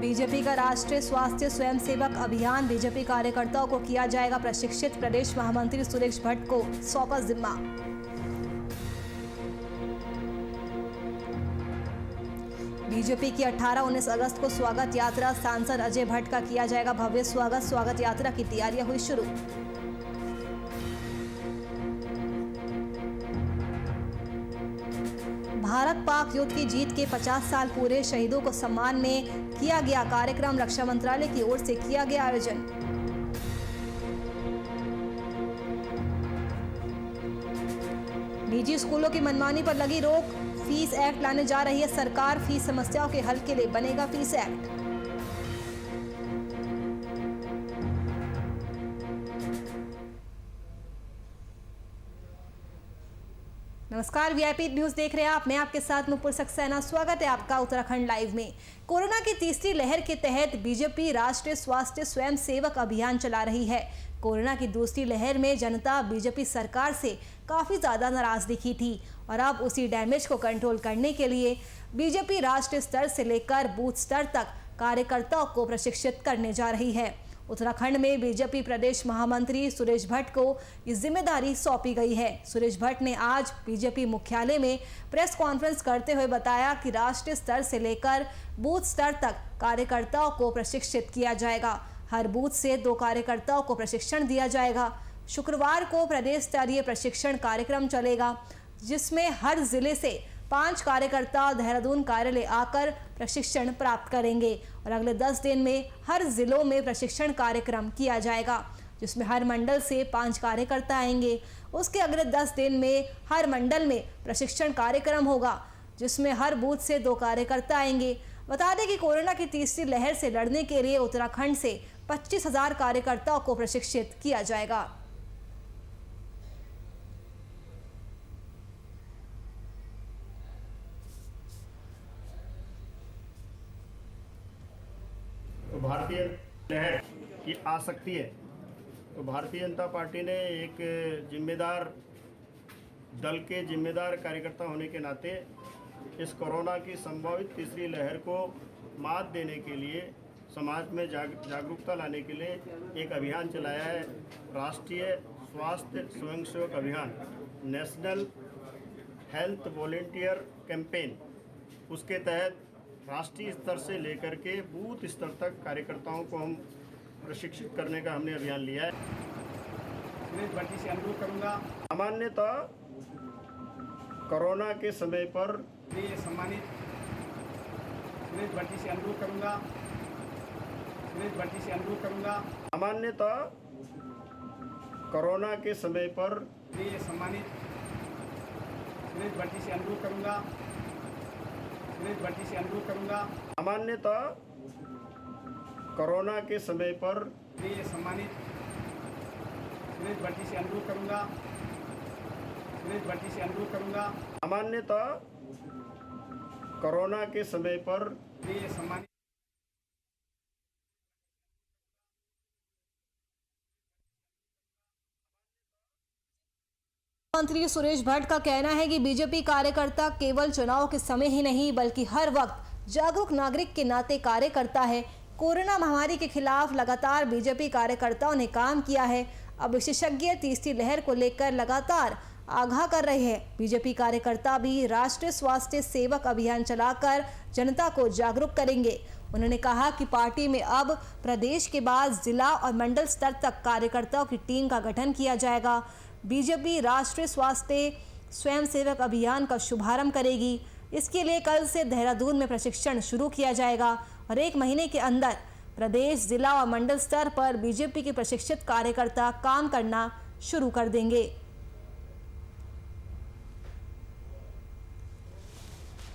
BJP का राष्ट्रीय स्वास्थ्य स्वयंसेवक अभियान, बीजेपी कार्यकर्ताओं को किया जाएगा प्रशिक्षित। प्रदेश महामंत्री सुरेश भट्ट को सौंपा जिम्मा। बीजेपी की 18-19 अगस्त को स्वागत यात्रा, सांसद अजय भट्ट का किया जाएगा भव्य स्वागत। स्वागत यात्रा की तैयारियां हुई शुरू। भारत पाक युद्ध की जीत के 50 साल पूरे, शहीदों को सम्मान में किया गया कार्यक्रम। रक्षा मंत्रालय की ओर से किया गया आयोजन। निजी स्कूलों की मनमानी पर लगी रोक, फीस एक्ट लाने जा रही है सरकार। फीस समस्याओं के हल के लिए बनेगा फीस एक्ट। नमस्कार, वीआईपी न्यूज देख रहे हैं आप। मैं आपके साथ नुपुर सक्सेना। स्वागत है आपका उत्तराखंड लाइव में। कोरोना की तीसरी लहर के तहत बीजेपी राष्ट्रीय स्वास्थ्य स्वयंसेवक अभियान चला रही है। कोरोना की दूसरी लहर में जनता बीजेपी सरकार से काफी ज्यादा नाराज दिखी थी और अब उसी डैमेज को कंट्रोल करने के लिए बीजेपी राष्ट्रीय स्तर से लेकर बूथ स्तर तक कार्यकर्ताओं को प्रशिक्षित करने जा रही है। उत्तराखंड में बीजेपी प्रदेश महामंत्री सुरेश भट्ट को ये जिम्मेदारी सौंपी गई है। सुरेश भट्ट ने आज बीजेपी मुख्यालय में प्रेस कॉन्फ्रेंस करते हुए बताया कि राष्ट्रीय स्तर से लेकर बूथ स्तर तक कार्यकर्ताओं को प्रशिक्षित किया जाएगा। हर बूथ से 2 कार्यकर्ताओं को प्रशिक्षण दिया जाएगा। शुक्रवार को प्रदेश स्तरीय प्रशिक्षण कार्यक्रम चलेगा, जिसमें हर जिले से 5 कार्यकर्ता देहरादून कार्यालय आकर प्रशिक्षण प्राप्त करेंगे और अगले 10 दिन में हर जिलों में प्रशिक्षण कार्यक्रम किया जाएगा, जिसमें हर मंडल से 5 कार्यकर्ता आएंगे। उसके अगले 10 दिन में हर मंडल में प्रशिक्षण कार्यक्रम होगा, जिसमें हर बूथ से 2 कार्यकर्ता आएंगे। बता दें कि कोरोना की तीसरी लहर से लड़ने के लिए उत्तराखंड से 25,000 कार्यकर्ताओं को प्रशिक्षित किया जाएगा। तो भारतीय लहर की आ सकती है, तो भारतीय जनता पार्टी ने एक जिम्मेदार दल के जिम्मेदार कार्यकर्ता होने के नाते इस कोरोना की संभावित तीसरी लहर को मात देने के लिए, समाज में जागरूकता लाने के लिए एक अभियान चलाया है। राष्ट्रीय स्वास्थ्य स्वयंसेवक अभियान, नेशनल हेल्थ वॉलंटियर कैंपेन। उसके तहत राष्ट्रीय स्तर से लेकर के बूथ स्तर तक कार्यकर्ताओं को हम प्रशिक्षित करने का हमने अभियान लिया है। सुरेश भट्ट से अनुरोध करूंगा, सामान्यतः कोरोना के समय पर सम्मानित सुरेश भट्ट से अनुरोध करूंगा, सुरेश भट्ट से अनुरोध करूंगा, सामान्यतः कोरोना के समय पर सम्मानित सुरेश भट्ट से अनुरोध करूंगा, सुरेश भट्ट से अनुरोध करूंगा, सामान्यतः कोरोना के समय पर सम्मानित सुरेश भट्ट से अनुरोध करूंगा, सुरेश भट्ट से अनुरोध करूंगा, सामान्यतः कोरोना के समय पर सम्मानित मंत्री सुरेश भट्ट का कहना है कि बीजेपी कार्यकर्ता केवल चुनाव के समय ही नहीं बल्कि हर वक्त जागरूक नागरिक के नाते कार्य करता है। कोरोना महामारी के खिलाफ लगातार बीजेपी कार्यकर्ताओं ने काम किया है। अब विशेषज्ञ तीसरी लहर को लेकर लगातार आगाह कर रहे हैं। बीजेपी कार्यकर्ता भी राष्ट्रीय स्वास्थ्य सेवक अभियान चलाकर जनता को जागरूक करेंगे। उन्होंने कहा कि पार्टी में अब प्रदेश के बाद जिला और मंडल स्तर तक कार्यकर्ताओं की टीम का गठन किया जाएगा। बीजेपी राष्ट्रीय स्वास्थ्य स्वयंसेवक अभियान का शुभारंभ करेगी। इसके लिए कल से देहरादून में प्रशिक्षण शुरू किया जाएगा और 1 महीने के अंदर प्रदेश, जिला और मंडल स्तर पर बीजेपी के प्रशिक्षित कार्यकर्ता काम करना शुरू कर देंगे।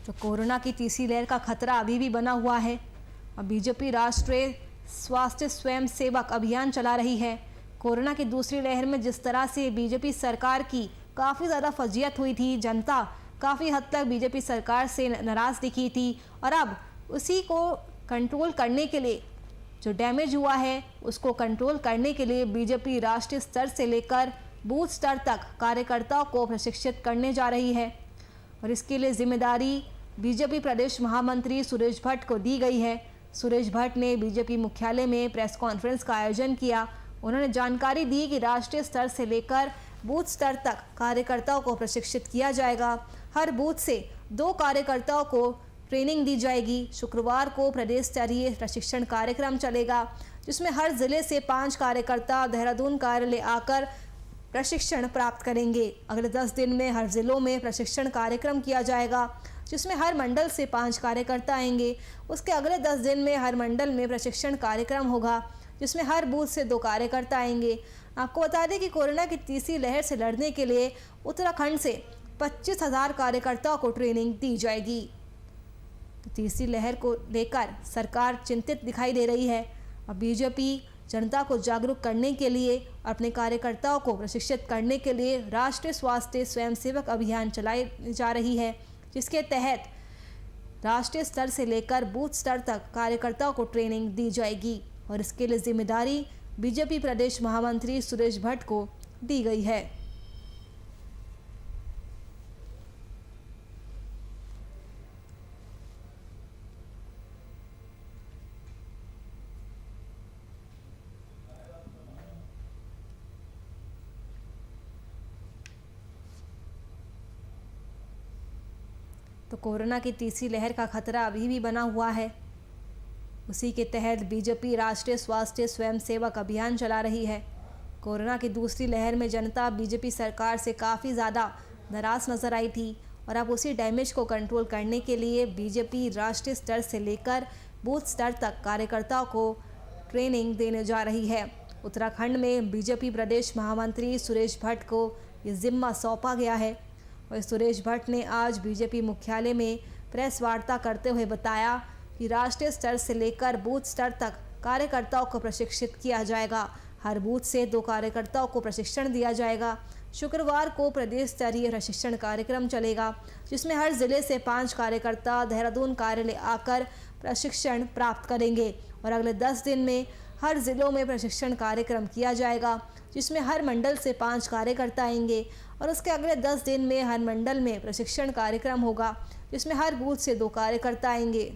तो कोरोना की तीसरी लहर का खतरा अभी भी बना हुआ है और बीजेपी राष्ट्रीय स्वास्थ्य स्वयंसेवक अभियान चला रही है। कोरोना की दूसरी लहर में जिस तरह से बीजेपी सरकार की काफ़ी ज़्यादा फजीयत हुई थी, जनता काफ़ी हद तक बीजेपी सरकार से नाराज़ दिखी थी और अब उसी को कंट्रोल करने के लिए, जो डैमेज हुआ है उसको कंट्रोल करने के लिए बीजेपी राष्ट्रीय स्तर से लेकर बूथ स्तर तक कार्यकर्ताओं को प्रशिक्षित करने जा रही है और इसके लिए जिम्मेदारी बीजेपी प्रदेश महामंत्री सुरेश भट्ट को दी गई है। सुरेश भट्ट ने बीजेपी मुख्यालय में प्रेस कॉन्फ्रेंस का आयोजन किया। उन्होंने जानकारी दी कि राष्ट्रीय स्तर से लेकर बूथ स्तर तक कार्यकर्ताओं को प्रशिक्षित किया जाएगा। हर बूथ से 2 कार्यकर्ताओं को ट्रेनिंग दी जाएगी। शुक्रवार को प्रदेश स्तरीय प्रशिक्षण कार्यक्रम चलेगा, जिसमें हर जिले से 5 कार्यकर्ता देहरादून कार्यालय आकर प्रशिक्षण प्राप्त करेंगे। अगले 10 दिन में हर जिलों में प्रशिक्षण कार्यक्रम किया जाएगा, जिसमें हर मंडल से 5 कार्यकर्ता आएंगे। उसके अगले 10 दिन में हर मंडल में प्रशिक्षण कार्यक्रम होगा, जिसमें हर बूथ से 2 कार्यकर्ता आएंगे। आपको बता दें कि कोरोना की तीसरी लहर से लड़ने के लिए उत्तराखंड से 25,000 कार्यकर्ताओं को ट्रेनिंग दी जाएगी। तो तीसरी लहर को लेकर सरकार चिंतित दिखाई दे रही है। अब बीजेपी जनता को जागरूक करने के लिए अपने कार्यकर्ताओं को प्रशिक्षित करने के लिए राष्ट्रीय स्वास्थ्य स्वयंसेवक अभियान चलाई जा रही है, जिसके तहत राष्ट्रीय स्तर से लेकर बूथ स्तर तक कार्यकर्ताओं को ट्रेनिंग दी जाएगी और इसके लिए जिम्मेदारी बीजेपी प्रदेश महामंत्री सुरेश भट्ट को दी गई है। तो कोरोना की तीसरी लहर का खतरा अभी भी बना हुआ है। उसी के तहत बीजेपी राष्ट्रीय स्वास्थ्य स्वयंसेवक अभियान चला रही है। कोरोना की दूसरी लहर में जनता बीजेपी सरकार से काफ़ी ज़्यादा नाराज़ नजर आई थी और अब उसी डैमेज को कंट्रोल करने के लिए बीजेपी राष्ट्रीय स्तर से लेकर बूथ स्तर तक कार्यकर्ताओं को ट्रेनिंग देने जा रही है। उत्तराखंड में बीजेपी प्रदेश महामंत्री सुरेश भट्ट को ये जिम्मा सौंपा गया है और सुरेश भट्ट ने आज बीजेपी मुख्यालय में प्रेस वार्ता करते हुए बताया कि राष्ट्रीय स्तर से लेकर बूथ स्तर तक कार्यकर्ताओं को प्रशिक्षित किया जाएगा। हर बूथ से 2 कार्यकर्ताओं को प्रशिक्षण दिया जाएगा। शुक्रवार को प्रदेश स्तरीय प्रशिक्षण कार्यक्रम चलेगा, जिसमें हर जिले से 5 कार्यकर्ता देहरादून कार्यालय आकर प्रशिक्षण प्राप्त करेंगे और अगले 10 दिन में हर जिलों में प्रशिक्षण कार्यक्रम किया जाएगा, जिसमें हर मंडल से 5 कार्यकर्ता आएंगे और उसके अगले 10 दिन में हर मंडल में प्रशिक्षण कार्यक्रम होगा, जिसमें हर बूथ से 2 कार्यकर्ता आएंगे।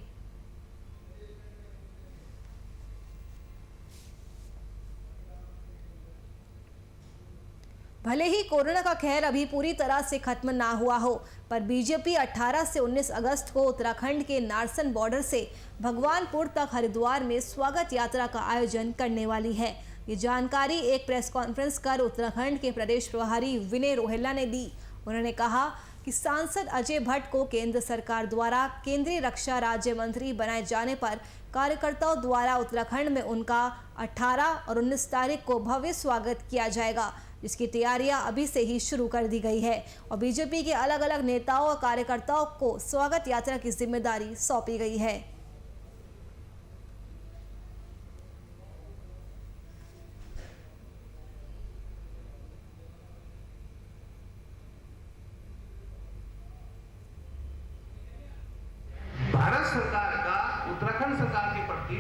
भले ही कोरोना का कहर अभी पूरी तरह से खत्म ना हुआ हो, पर बीजेपी 18 से 19 अगस्त को उत्तराखंड के नारसन बॉर्डर से भगवानपुर तक हरिद्वार में स्वागत यात्रा का आयोजन करने वाली है। ये जानकारी एक प्रेस कॉन्फ्रेंस कर उत्तराखंड के प्रदेश प्रभारी विनय रोहेला ने दी। उन्होंने कहा कि सांसद अजय भट्ट को केंद्र सरकार द्वारा केंद्रीय रक्षा राज्य मंत्री बनाए जाने पर कार्यकर्ताओं द्वारा उत्तराखंड में उनका 18 और 19 तारीख को भव्य स्वागत किया जाएगा, जिसकी तैयारियां अभी से ही शुरू कर दी गई है और बीजेपी के अलग अलग नेताओं और कार्यकर्ताओं को स्वागत यात्रा की जिम्मेदारी सौंपी गई है। भारत सरकार का उत्तराखंड सरकार के प्रति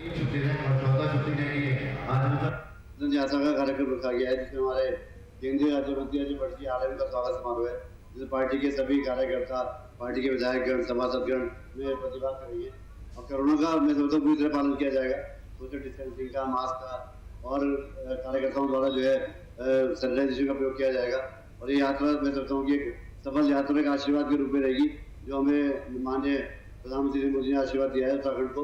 छुट्टी है और 14 छुट्टी के लिए आज यात्रा का कार्यक्रम रखा गया है, जिसमें हमारे केंद्रीय राज्य मंत्री अजय भट्ट जी आ रहे हैं। उनका स्वागत समारोह है, जिसमें पार्टी के सभी कार्यकर्ता, पार्टी के विधायकगण, सभासदगण में प्रतिभाग करेंगे और कोरोना का मैं समझता हूँ पूरी तरह पालन किया जाएगा। सोशल डिस्टेंसिंग का, मास्क का और कार्यकर्ताओं द्वारा जो है सैनिटाइजेशन का प्रयोग किया जाएगा और ये यात्रा मैं समझता हूँ कि एक सफल यात्रा का आशीर्वाद के रूप में रहेगी, जो हमें माननीय प्रधानमंत्री मोदी ने आशीर्वाद दिया है उत्तराखंड को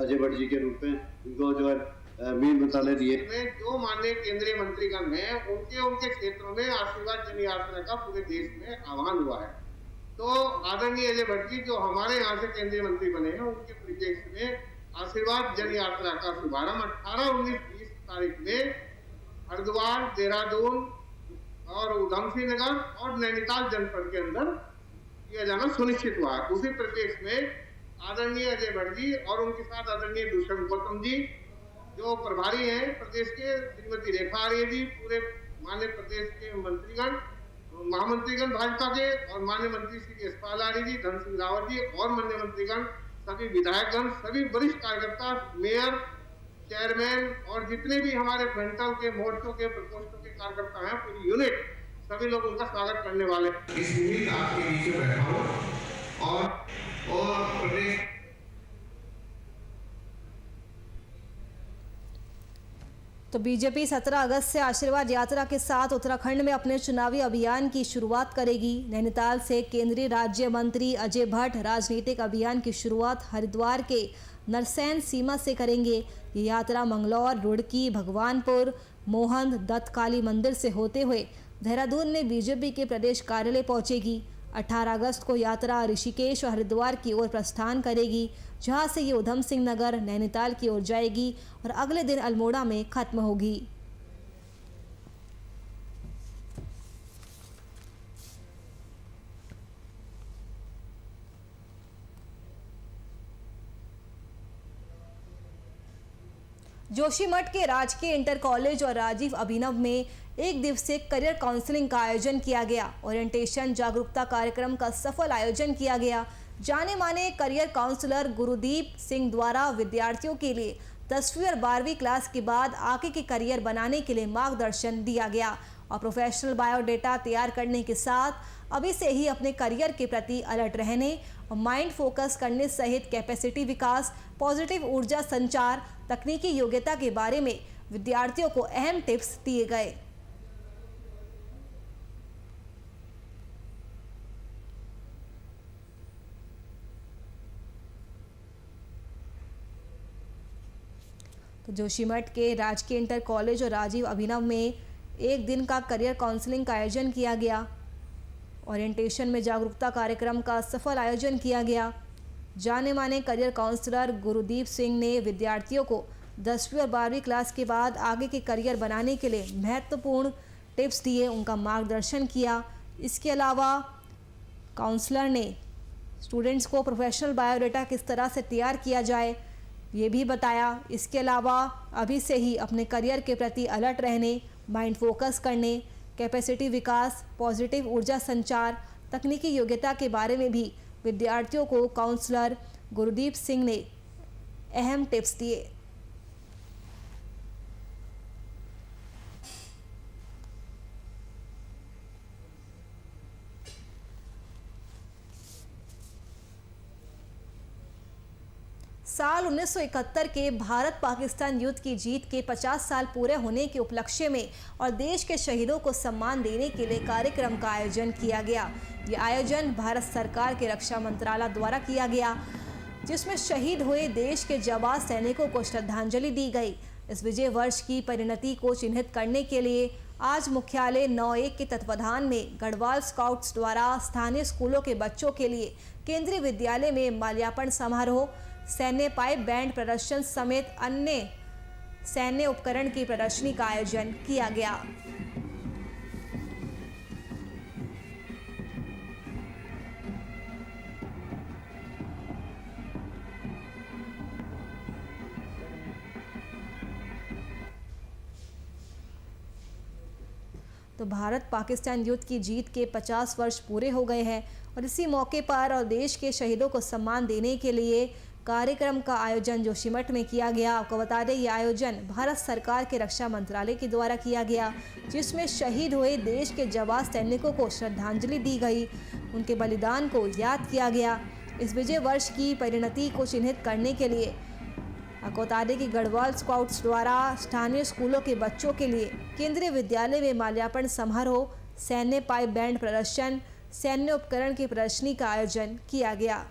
अजय भट्ट जी के रूप में। इनको जो है मीन मंत्रालय दिए जो माननीय केंद्रीय मंत्रीगण हैं उनके क्षेत्रों में आशीर्वाद जन यात्रा का पूरे देश में आह्वान हुआ है। तो आदरणीय अजय भट्ट जी जो हमारे यहाँ से केंद्रीय मंत्री बने हैं, उनके परिप्रेक्ष्य में आशीर्वाद जन यात्रा का शुभारंभ 18, 19, 20 तारीख में हरिद्वार, देहरादून और उधमसिंह नगर और नैनीताल जनपद के अंदर किया जाना सुनिश्चित हुआ है। उसी परिप्रेक्ष्य में आदरणीय अजय भट्ट जी और उनके साथ आदरणीय दुष्यंत गौतम जी जो प्रभारी हैं प्रदेश के, श्रीमती रेखा आर्य जी, पूरे माननीय प्रदेश के मंत्रीगण, महामंत्रीगण भाजपा के और माननीय मंत्री श्री यशपाल आर्य जी, धन सिंह रावत जी और माननीय मंत्रीगण, सभी विधायकगण, सभी वरिष्ठ कार्यकर्ता, मेयर, चेयरमैन और जितने भी हमारे फ्रंटल के, मोर्चों के, प्रकोष्ठों के कार्यकर्ता हैं, पूरी यूनिट, सभी लोग उनका स्वागत करने वाले। इस यूनिट आपके नीचे बैठा हूँ और प्रदेश तो बीजेपी 17 अगस्त से आशीर्वाद यात्रा के साथ उत्तराखंड में अपने चुनावी अभियान की शुरुआत करेगी। नैनीताल से केंद्रीय राज्य मंत्री अजय भट्ट राजनीतिक अभियान की शुरुआत हरिद्वार के नरसैन सीमा से करेंगे। ये यात्रा मंगलौर, रुड़की, भगवानपुर, मोहन दत्त काली मंदिर से होते हुए देहरादून में बीजेपी के प्रदेश कार्यालय पहुंचेगी। 18 अगस्त को यात्रा ऋषिकेश और हरिद्वार की ओर प्रस्थान करेगी, जहां से ये उधम सिंह नगर नैनीताल की ओर जाएगी और अगले दिन अल्मोड़ा में खत्म होगी। जोशीमठ के राजकीय इंटर कॉलेज और राजीव अभिनव में एक दिवसीय करियर काउंसलिंग का आयोजन किया गया। ओरिएंटेशन जागरूकता कार्यक्रम का सफल आयोजन किया गया। जाने माने करियर काउंसलर गुरुदीप सिंह द्वारा विद्यार्थियों के लिए 10वीं और 12वीं क्लास के बाद आगे के करियर बनाने के लिए मार्गदर्शन दिया गया और प्रोफेशनल बायोडेटा तैयार करने के साथ अभी से ही अपने करियर के प्रति अलर्ट रहने और माइंड फोकस करने सहित कैपेसिटी विकास, पॉजिटिव ऊर्जा संचार, तकनीकी योग्यता के बारे में विद्यार्थियों को अहम टिप्स दिए गए। तो जोशीमठ के राजकीय इंटर कॉलेज और राजीव अभिनव में एक दिन का करियर काउंसलिंग का आयोजन किया गया। ओरिएंटेशन में जागरूकता कार्यक्रम का सफल आयोजन किया गया। जाने माने करियर काउंसलर गुरुदीप सिंह ने विद्यार्थियों को 10वीं और 12वीं क्लास के बाद आगे के करियर बनाने के लिए महत्वपूर्ण टिप्स दिए, उनका मार्गदर्शन किया। इसके अलावा काउंसलर ने स्टूडेंट्स को प्रोफेशनल बायोडेटा किस तरह से तैयार किया जाए ये भी बताया। इसके अलावा अभी से ही अपने करियर के प्रति अलर्ट रहने, माइंड फोकस करने, कैपेसिटी विकास, पॉजिटिव ऊर्जा संचार, तकनीकी योग्यता के बारे में भी विद्यार्थियों को काउंसलर गुरुदीप सिंह ने अहम टिप्स दिए। साल 1971 के भारत पाकिस्तान युद्ध की जीत के 50 साल पूरे होने के उपलक्ष्य में और देश के शहीदों को सम्मान देने के लिए कार्यक्रम का आयोजन किया गया। ये आयोजन भारत सरकार के रक्षा मंत्रालय द्वारा किया गया, जिसमें शहीद हुए देश के जवान सैनिकों को श्रद्धांजलि दी गई। इस विजय वर्ष की परिणति को चिन्हित करने के लिए आज मुख्यालय 9-1 के तत्वाधान में गढ़वाल स्काउट्स द्वारा स्थानीय स्कूलों के बच्चों के लिए केंद्रीय विद्यालय में माल्यार्पण समारोह, सैन्य पाइप बैंड प्रदर्शन समेत अन्य सैन्य उपकरण की प्रदर्शनी का आयोजन किया गया। तो भारत पाकिस्तान युद्ध की जीत के 50 वर्ष पूरे हो गए हैं और इसी मौके पर और देश के शहीदों को सम्मान देने के लिए कार्यक्रम का आयोजन जोशीमठ में किया गया। आपको बता दें, ये आयोजन भारत सरकार के रक्षा मंत्रालय के द्वारा किया गया, जिसमें शहीद हुए देश के जवान सैनिकों को श्रद्धांजलि दी गई, उनके बलिदान को याद किया गया। इस विजय वर्ष की परिणति को चिन्हित करने के लिए आपको बता दें कि गढ़वाल स्काउट्स द्वारा स्थानीय स्कूलों के बच्चों के लिए केंद्रीय विद्यालय में माल्यार्पण समारोह, सैन्य पाइप बैंड प्रदर्शन, सैन्य उपकरण की प्रदर्शनी का आयोजन किया गया।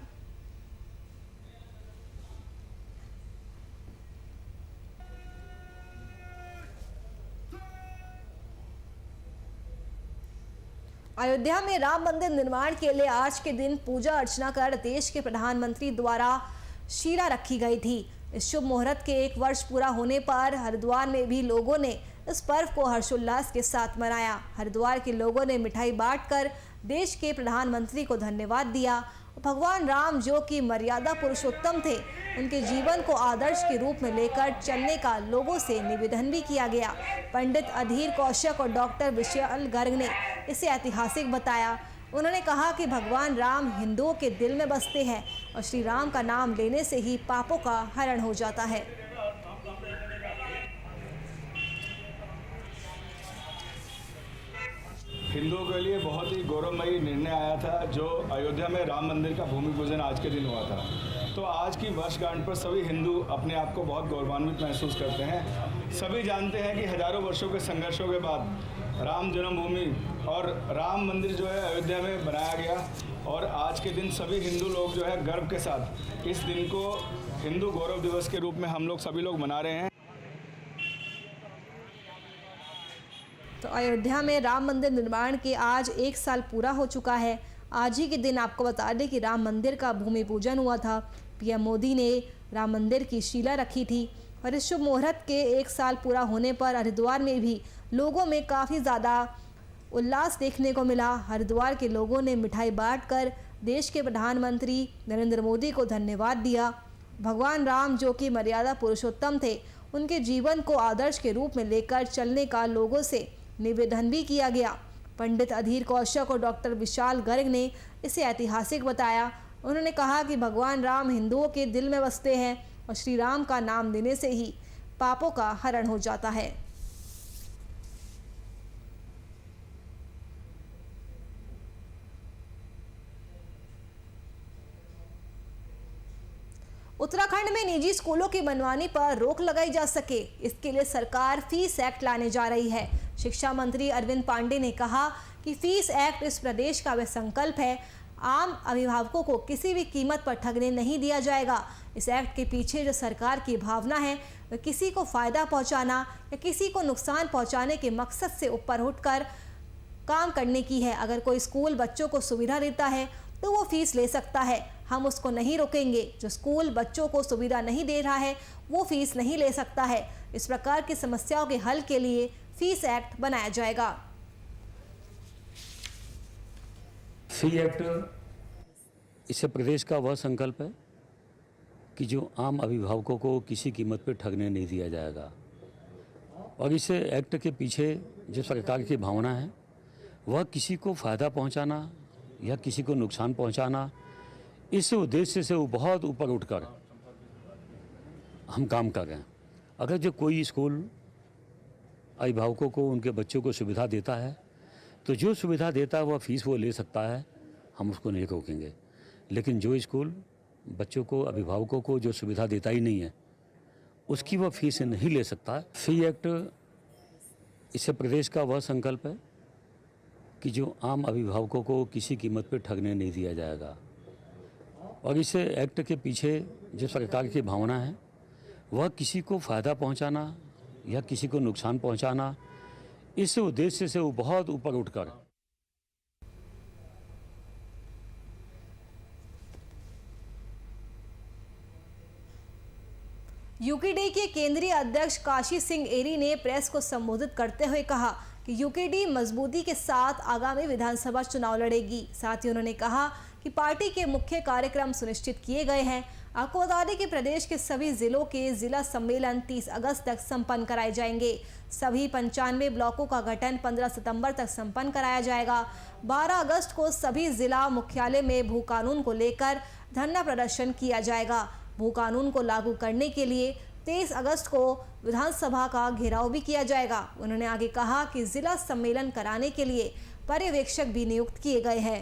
अयोध्या में राम मंदिर निर्माण के लिए आज के दिन पूजा अर्चना कर देश के प्रधानमंत्री द्वारा शीला रखी गई थी। इस शुभ मुहूर्त के 1 वर्ष पूरा होने पर हरिद्वार में भी लोगों ने इस पर्व को हर्षोल्लास के साथ मनाया। हरिद्वार के लोगों ने मिठाई बांटकर देश के प्रधानमंत्री को धन्यवाद दिया। भगवान राम, जो कि मर्यादा पुरुषोत्तम थे, उनके जीवन को आदर्श के रूप में लेकर चलने का लोगों से निवेदन भी किया गया। पंडित अधीर कौशिक और डॉक्टर विशाल गर्ग ने इसे ऐतिहासिक बताया। उन्होंने कहा कि भगवान राम हिंदुओं के दिल में बसते हैं और श्री राम का नाम लेने से ही पापों का हरण हो जाता है। हिंदुओं के लिए बहुत ही गौरवमयी निर्णय आया था, जो अयोध्या में राम मंदिर का भूमि पूजन आज के दिन हुआ था। तो आज की वर्षगांठ पर सभी हिंदू अपने आप को बहुत गौरवान्वित महसूस करते हैं। सभी जानते हैं कि हजारों वर्षों के संघर्षों के बाद राम जन्मभूमि और राम मंदिर जो है अयोध्या में बनाया गया और आज के दिन सभी हिंदू लोग जो है गर्व के साथ इस दिन को हिंदू गौरव दिवस के रूप में हम लोग सभी लोग मना रहे हैं। तो अयोध्या में राम मंदिर निर्माण के आज 1 साल पूरा हो चुका है। आज ही के दिन आपको बता दें कि राम मंदिर का भूमि पूजन हुआ था। पीएम मोदी ने राम मंदिर की शिला रखी थी और इस शुभ मुहूर्त के 1 साल पूरा होने पर हरिद्वार में भी लोगों में काफ़ी ज़्यादा उल्लास देखने को मिला। हरिद्वार के लोगों ने मिठाई बांटकर देश के प्रधानमंत्री नरेंद्र मोदी को धन्यवाद दिया। भगवान राम जो कि मर्यादा पुरुषोत्तम थे, उनके जीवन को आदर्श के रूप में लेकर चलने का लोगों से निवेदन भी किया गया। पंडित अधीर कौशिक और डॉक्टर विशाल गर्ग ने इसे ऐतिहासिक बताया। उन्होंने कहा कि भगवान राम हिंदुओं के दिल में बसते हैं और श्री राम का नाम लेने से ही पापों का हरण हो जाता है। उत्तराखंड में निजी स्कूलों की मनमानी पर रोक लगाई जा सके, इसके लिए सरकार फीस एक्ट लाने जा रही है। शिक्षा मंत्री अरविंद पांडे ने कहा कि फीस एक्ट इस प्रदेश का वह संकल्प है। आम अभिभावकों को किसी भी कीमत पर ठगने नहीं दिया जाएगा। इस एक्ट के पीछे जो सरकार की भावना है वह किसी को फायदा पहुंचाना या किसी को नुकसान पहुंचाने के मकसद से ऊपर उठकर काम करने की है। अगर कोई स्कूल बच्चों को सुविधा देता है तो वो फीस ले सकता है, हम उसको नहीं रोकेंगे। जो स्कूल बच्चों को सुविधा नहीं दे रहा है वो फीस नहीं ले सकता है। इस प्रकार की समस्याओं के हल के लिए फीस एक्ट बनाया जाएगा। फी एक्ट इससे प्रदेश का वह संकल्प है कि जो आम अभिभावकों को किसी कीमत पर ठगने नहीं दिया जाएगा। और इस एक्ट के पीछे जो सरकार की भावना है वह किसी को फ़ायदा पहुंचाना या किसी को नुकसान पहुंचाना, इस उद्देश्य से वो बहुत ऊपर उठकर हम काम कर रहे हैं। अगर जो कोई स्कूल अभिभावकों को उनके बच्चों को सुविधा देता है तो जो सुविधा देता है वह फीस वो ले सकता है, हम उसको नहीं रोकेंगे। लेकिन जो स्कूल बच्चों को अभिभावकों को जो सुविधा देता ही नहीं है उसकी वह फीस नहीं ले सकता है। फी एक्ट इससे प्रदेश का वह संकल्प है कि जो आम अभिभावकों को किसी कीमत पर ठगने नहीं दिया जाएगा। और इस एक्ट के पीछे जो सरकार की भावना है वह किसी को फ़ायदा पहुंचाना या किसी को नुकसान पहुंचाना, इस उद्देश्य से वो बहुत ऊपर उठकर यूकेडी के केंद्रीय अध्यक्ष काशी सिंह एरी ने प्रेस को संबोधित करते हुए कहा कि यूकेडी मजबूती के साथ आगामी विधानसभा चुनाव लड़ेगी। साथ ही उन्होंने कहा कि पार्टी के मुख्य कार्यक्रम सुनिश्चित किए गए हैं। आपको बता दें कि प्रदेश के सभी जिलों के जिला सम्मेलन 30 अगस्त तक संपन्न कराए जाएंगे। सभी 95 ब्लॉकों का गठन 15 सितंबर तक संपन्न कराया जाएगा। 12 अगस्त को सभी जिला मुख्यालय में भू कानून को लेकर धरना प्रदर्शन किया जाएगा। भू कानून को लागू करने के लिए 23 अगस्त को विधानसभा का घेराव भी किया जाएगा। उन्होंने आगे कहा कि जिला सम्मेलन कराने के लिए पर्यवेक्षक भी नियुक्त किए गए हैं।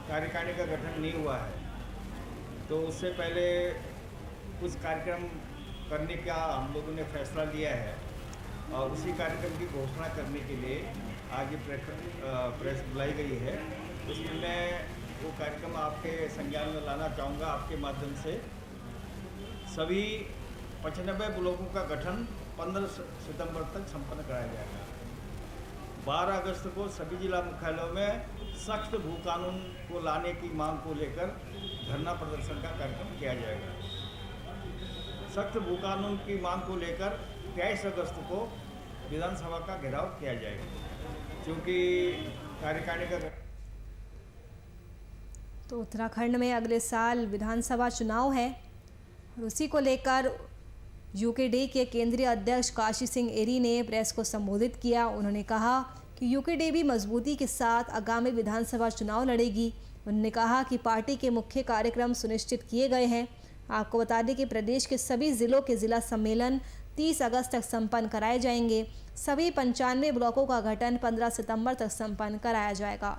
कार्यकारिणी का गठन नहीं हुआ है तो उससे पहले कुछ कार्यक्रम करने का हम लोगों ने फैसला लिया है और उसी कार्यक्रम की घोषणा करने के लिए आज प्रेस बुलाई गई है। उसमें मैं वो कार्यक्रम आपके संज्ञान में लाना चाहूँगा। आपके माध्यम से सभी 95 ब्लॉकों का गठन 15 सितंबर तक संपन्न कराया जाएगा। 12 अगस्त को सभी जिला मुख्यालयों में सख्त भू कानून को लाने की मांग को लेकर धरना प्रदर्शन का कार्यक्रम किया जाएगा। सख्त भू कानून की मांग को लेकर 23 अगस्त को विधानसभा का घेराव किया जाएगा। क्योंकि कार्यकारिणी का तो उत्तराखंड में अगले साल विधानसभा चुनाव है और उसी को लेकर यूकेडी के केंद्रीय अध्यक्ष काशी सिंह एरी ने प्रेस को संबोधित किया। उन्होंने कहा कि यूकेडी भी मजबूती के साथ आगामी विधानसभा चुनाव लड़ेगी। उन्होंने कहा कि पार्टी के मुख्य कार्यक्रम सुनिश्चित किए गए हैं। आपको बता दें कि प्रदेश के सभी जिलों के जिला सम्मेलन 30 अगस्त तक संपन्न कराए जाएंगे। सभी 95 ब्लॉकों का गठन 15 सितंबर तक संपन्न कराया जाएगा।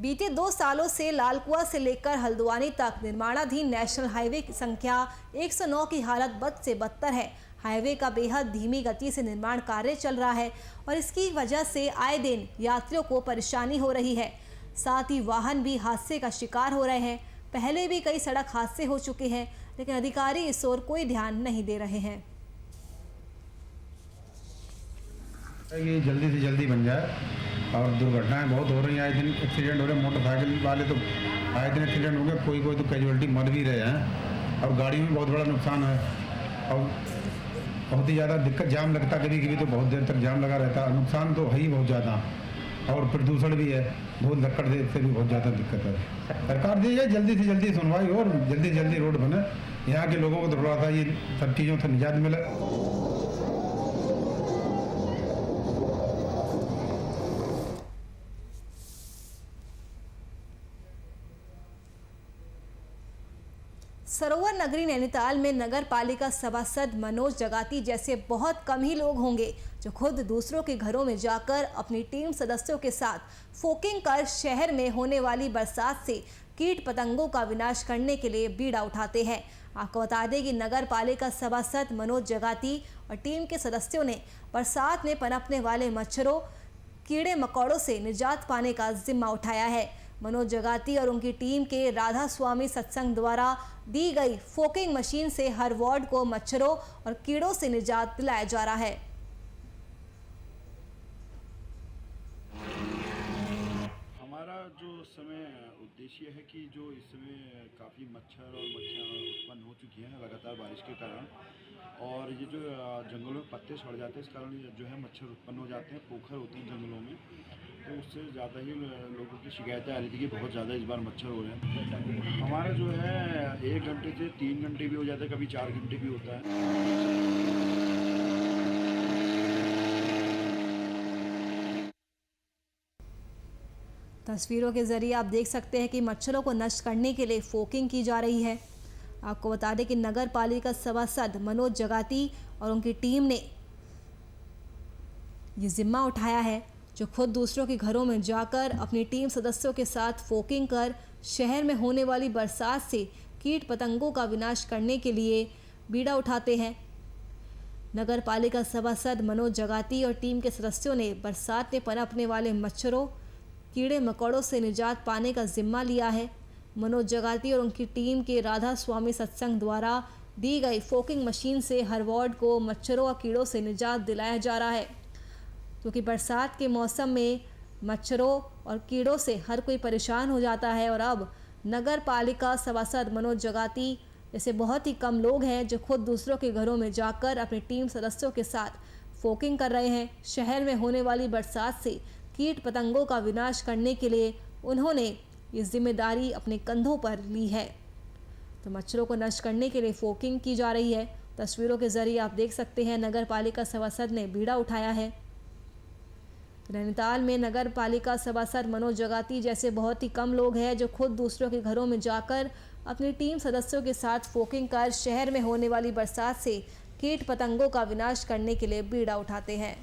बीते 2 सालों से लालकुआ से लेकर हल्द्वानी तक निर्माणाधीन नेशनल हाईवे की संख्या 109 की हालत बद से बदतर है। हाईवे का बेहद धीमी गति से निर्माण कार्य चल रहा है और इसकी वजह से आए दिन यात्रियों को परेशानी हो रही है। साथ ही वाहन भी हादसे का शिकार हो रहे हैं। पहले भी कई सड़क हादसे हो चुके हैं, लेकिन अधिकारी इस ओर कोई ध्यान नहीं दे रहे हैं। ये जल्दी से जल्दी बन जाए और दुर्घटनाएं बहुत हो रही हैं। आए दिन एक्सीडेंट हो रहे हैं। मोटरसाइकिल वाले तो आए दिन एक्सीडेंट हो गए, कोई तो कैजुअलिटी मर भी रहे हैं और गाड़ी में बहुत बड़ा नुकसान है और बहुत ही ज़्यादा दिक्कत। जाम लगता कभी तो बहुत देर तक जाम लगा रहता है। नुकसान तो है ही बहुत ज़्यादा और प्रदूषण भी है, बहुत लकड़ से भी बहुत ज़्यादा दिक्कत है। सरकार दीजिए जल्दी से जल्दी सुनवाई हो और जल्दी से जल्दी रोड बने, यहाँ के लोगों को थोड़ा सा ये सब चीज़ों से निजात मिले। सरोवर नगरी नैनीताल में नगर पालिका सभासद मनोज जगाती जैसे बहुत कम ही लोग होंगे जो खुद दूसरों के घरों में जाकर अपनी टीम सदस्यों के साथ फोकिंग कर शहर में होने वाली बरसात से कीट पतंगों का विनाश करने के लिए बीड़ा उठाते हैं। आपको बता दें कि नगर पालिका सभासद मनोज जगाती और टीम के सदस्यों ने बरसात में पनपने वाले मच्छरों, कीड़े मकोड़ों से निजात पाने का जिम्मा उठाया है। मनोज जगाती और उनकी टीम के राधा स्वामी सत्संग द्वारा दी गई फोकिंग मशीन से हर वार्ड को मच्छरों और कीड़ों से निजात दिलाया जा रहा है। हमारा जो समय उद्देश्य है कि जो इस समय काफ़ी मच्छर और मक्खियाँ उत्पन्न हो चुकी हैं लगातार बारिश के कारण, और ये जो जंगलों में पत्ते सड़ जाते हैं इस कारण जो है मच्छर उत्पन्न हो जाते हैं, पोखर होते हैं जंगलों में, तो उससे ज़्यादा ही लोगों की शिकायतें आ रही थी कि बहुत ज़्यादा इस बार मच्छर हो रहे हैं। हमारा जो है 1 घंटे से 3 घंटे भी हो जाता है, कभी 4 घंटे भी होता है। तस्वीरों के जरिए आप देख सकते हैं कि मच्छरों को नष्ट करने के लिए फोकिंग की जा रही है। आपको बता दें कि नगर पालिका सभासद मनोज जगाती और उनकी टीम ने ये जिम्मा उठाया है जो खुद दूसरों के घरों में जाकर अपनी टीम सदस्यों के साथ फोकिंग कर शहर में होने वाली बरसात से कीट पतंगों का विनाश करने के लिए बीड़ा उठाते हैं। नगर पालिका सभासद मनोज जगाती और टीम के सदस्यों ने बरसात में पनपने वाले मच्छरों, कीड़े मकोड़ों से निजात पाने का जिम्मा लिया है। मनोज जगाती और उनकी टीम के राधा स्वामी सत्संग द्वारा दी गई फोकिंग मशीन से हर वार्ड को मच्छरों और कीड़ों से निजात दिलाया जा रहा है, क्योंकि बरसात के मौसम में मच्छरों और कीड़ों से हर कोई परेशान हो जाता है। और अब नगर पालिका सभासद मनोज जगाती जैसे बहुत ही कम लोग हैं जो खुद दूसरों के घरों में जाकर अपनी टीम सदस्यों के साथ फोकिंग कर रहे हैं। शहर में होने वाली बरसात से कीट पतंगों का विनाश करने के लिए उन्होंने ये जिम्मेदारी अपने कंधों पर ली है। तो मच्छरों को नष्ट करने के लिए फोकिंग की जा रही है। तस्वीरों के जरिए आप देख सकते हैं नगर पालिका सभासद ने बीड़ा उठाया है। नैनीताल में नगर पालिका सभासद मनोज जगाती जैसे बहुत ही कम लोग हैं जो खुद दूसरों के घरों में जाकर अपनी टीम सदस्यों के साथ फोकिंग कर शहर में होने वाली बरसात से कीट पतंगों का विनाश करने के लिए बीड़ा उठाते हैं।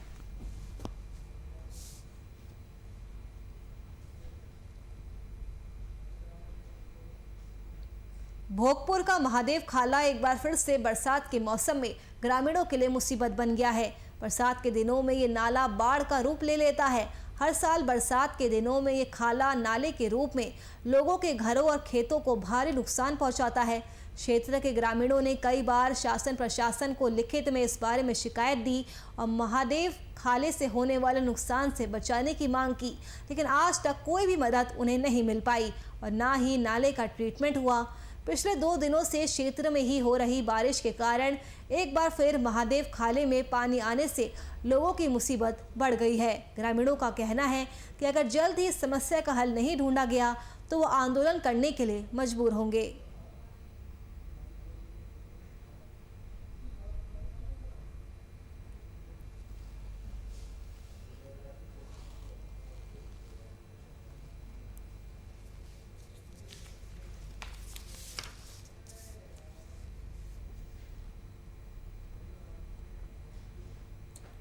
भोगपुर का महादेव खाला एक बार फिर से बरसात के मौसम में ग्रामीणों के लिए मुसीबत बन गया है। बरसात के दिनों में ये नाला बाढ़ का रूप ले लेता है। हर साल बरसात के दिनों में ये खाला नाले के रूप में लोगों के घरों और खेतों को भारी नुकसान पहुंचाता है। क्षेत्र के ग्रामीणों ने कई बार शासन प्रशासन को लिखित में इस बारे में शिकायत दी और महादेव खाले से होने वाले नुकसान से बचाने की मांग की, लेकिन आज तक कोई भी मदद उन्हें नहीं मिल पाई और ना ही नाले का ट्रीटमेंट हुआ। पिछले 2 दिनों से क्षेत्र में ही हो रही बारिश के कारण एक बार फिर महादेव खाले में पानी आने से लोगों की मुसीबत बढ़ गई है। ग्रामीणों का कहना है कि अगर जल्द ही इस समस्या का हल नहीं ढूंढा गया तो वो आंदोलन करने के लिए मजबूर होंगे।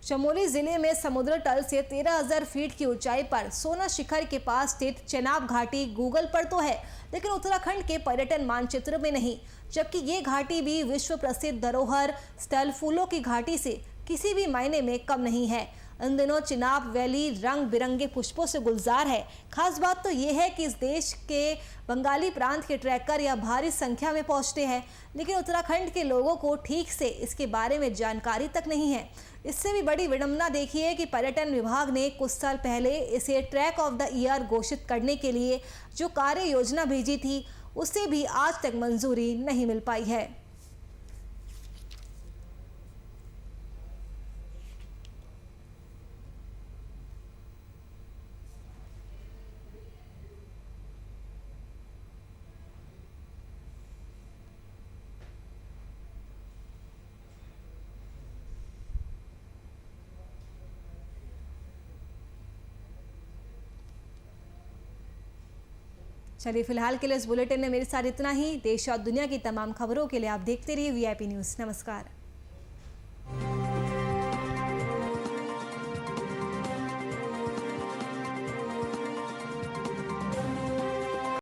चमोली जिले में समुद्र तल से 13,000 फीट की ऊंचाई पर सोना शिखर के पास स्थित चेनाब घाटी गूगल पर तो है, लेकिन उत्तराखंड के पर्यटन मानचित्र में नहीं। जबकि ये घाटी भी विश्व प्रसिद्ध धरोहर स्थल फूलों की घाटी से किसी भी मायने में कम नहीं है। इन दिनों चिनाब वैली रंग बिरंगे पुष्पों से गुलजार है। खास बात तो ये है कि इस देश के बंगाली प्रांत के ट्रैकर यहाँ भारी संख्या में पहुंचते हैं, लेकिन उत्तराखंड के लोगों को ठीक से इसके बारे में जानकारी तक नहीं है। इससे भी बड़ी विडंबना देखिए कि पर्यटन विभाग ने कुछ साल पहले इसे ट्रैक ऑफ द ईयर घोषित करने के लिए जो कार्य योजना भेजी थी, उसे भी आज तक मंजूरी नहीं मिल पाई है। चलिए फिलहाल के लिए इस बुलेटिन में मेरे साथ इतना ही। देश और दुनिया की तमाम खबरों के लिए आप देखते रहिए VIP न्यूज़। नमस्कार।